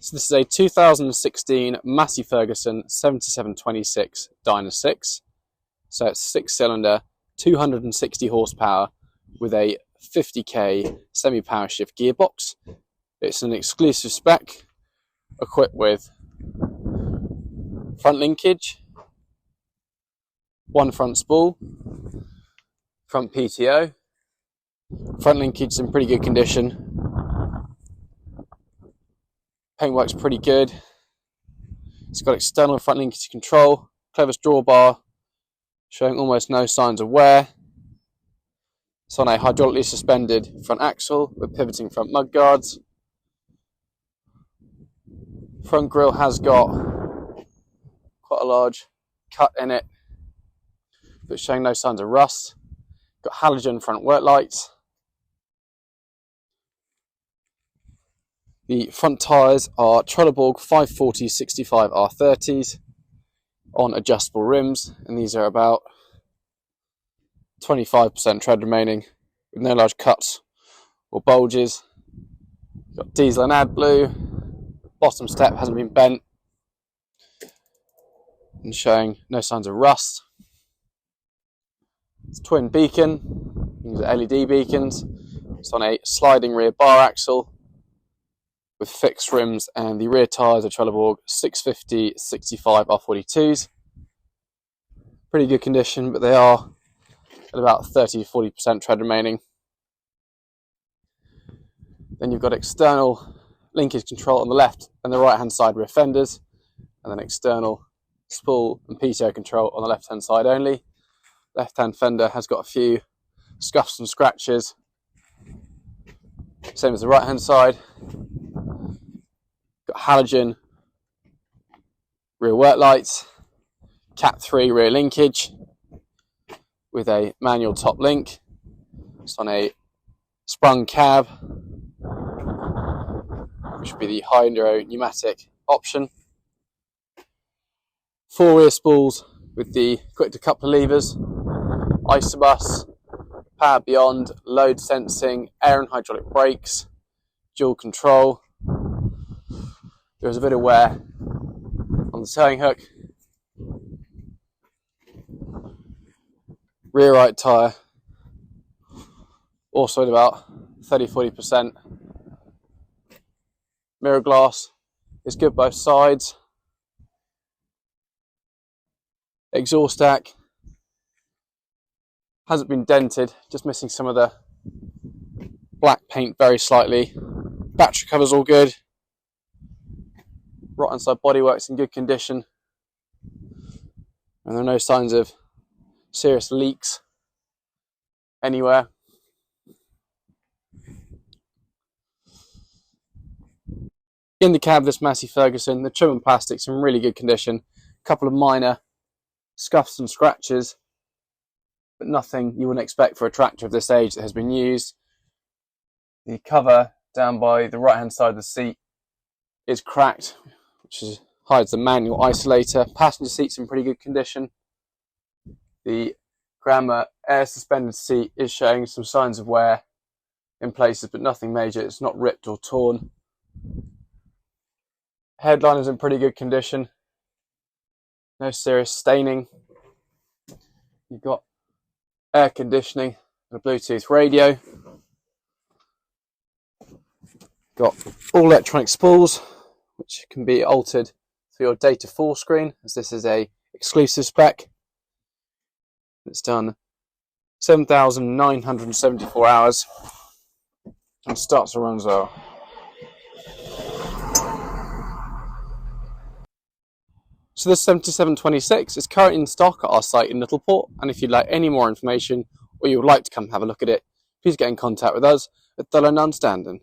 So this is a 2016 Massey Ferguson 7726 Dyna 6. So it's 6-cylinder, 260 horsepower with a 50k semi-power shift gearbox. It's an exclusive spec, equipped with front linkage, one front spool, front PTO. Front linkage is in pretty good condition. Paintwork's pretty good. It's got external front linkage control, clever drawbar, showing almost no signs of wear. It's on a hydraulically suspended front axle with pivoting front mudguards. Front grille has got quite a large cut in it, but showing no signs of rust. Got halogen front work lights. The front tyres are Trelleborg 540/65 R30s on adjustable rims, and these are about 25% tread remaining with no large cuts or bulges. Got diesel and AdBlue. Bottom step hasn't been bent and showing no signs of rust. It's a twin beacon. These are LED beacons. It's on a sliding rear bar axle with fixed rims, and the rear tyres are Trelleborg 650/65 R42s. Pretty good condition, but they are at about 30-40% tread remaining. Then you've got external linkage control on the left and the right hand side rear fenders, and then external spool and PTO control on the left hand side only. Left hand fender has got a few scuffs and scratches, same as the right hand side. Got halogen rear work lights, Cat 3 rear linkage with a manual top link. It's on a sprung cab, which would be the hydro pneumatic option. 4 rear spools with the quick decoupler levers, isobus, power beyond, load sensing, air and hydraulic brakes, dual control. There's a bit of wear on the towing hook. Rear right tyre also at about 30-40%. Mirror glass is good both sides. Exhaust stack hasn't been dented, just missing some of the black paint very slightly. Battery cover's all good. Right hand side bodywork's in good condition, and there are no signs of serious leaks anywhere. In the cab of this Massey Ferguson, the trim and plastic's in really good condition. A couple of minor scuffs and scratches, but nothing you wouldn't expect for a tractor of this age that has been used. The cover down by the right hand side of the seat is cracked, which hides the manual isolator. Passenger seat's in pretty good condition. The Grandma air suspended seat is showing some signs of wear in places, but nothing major. It's not ripped or torn. Headline is in pretty good condition. No serious staining. You've got air conditioning and a Bluetooth radio. Got all electronic spools, which can be altered for your data full screen, as this is a exclusive spec. It's done 7,974 hours and starts to run as well. So this 7726 is currently in stock at our site in Littleport, and if you'd like any more information or you would like to come have a look at it, please get in contact with us at Thurlow Nunn Standen.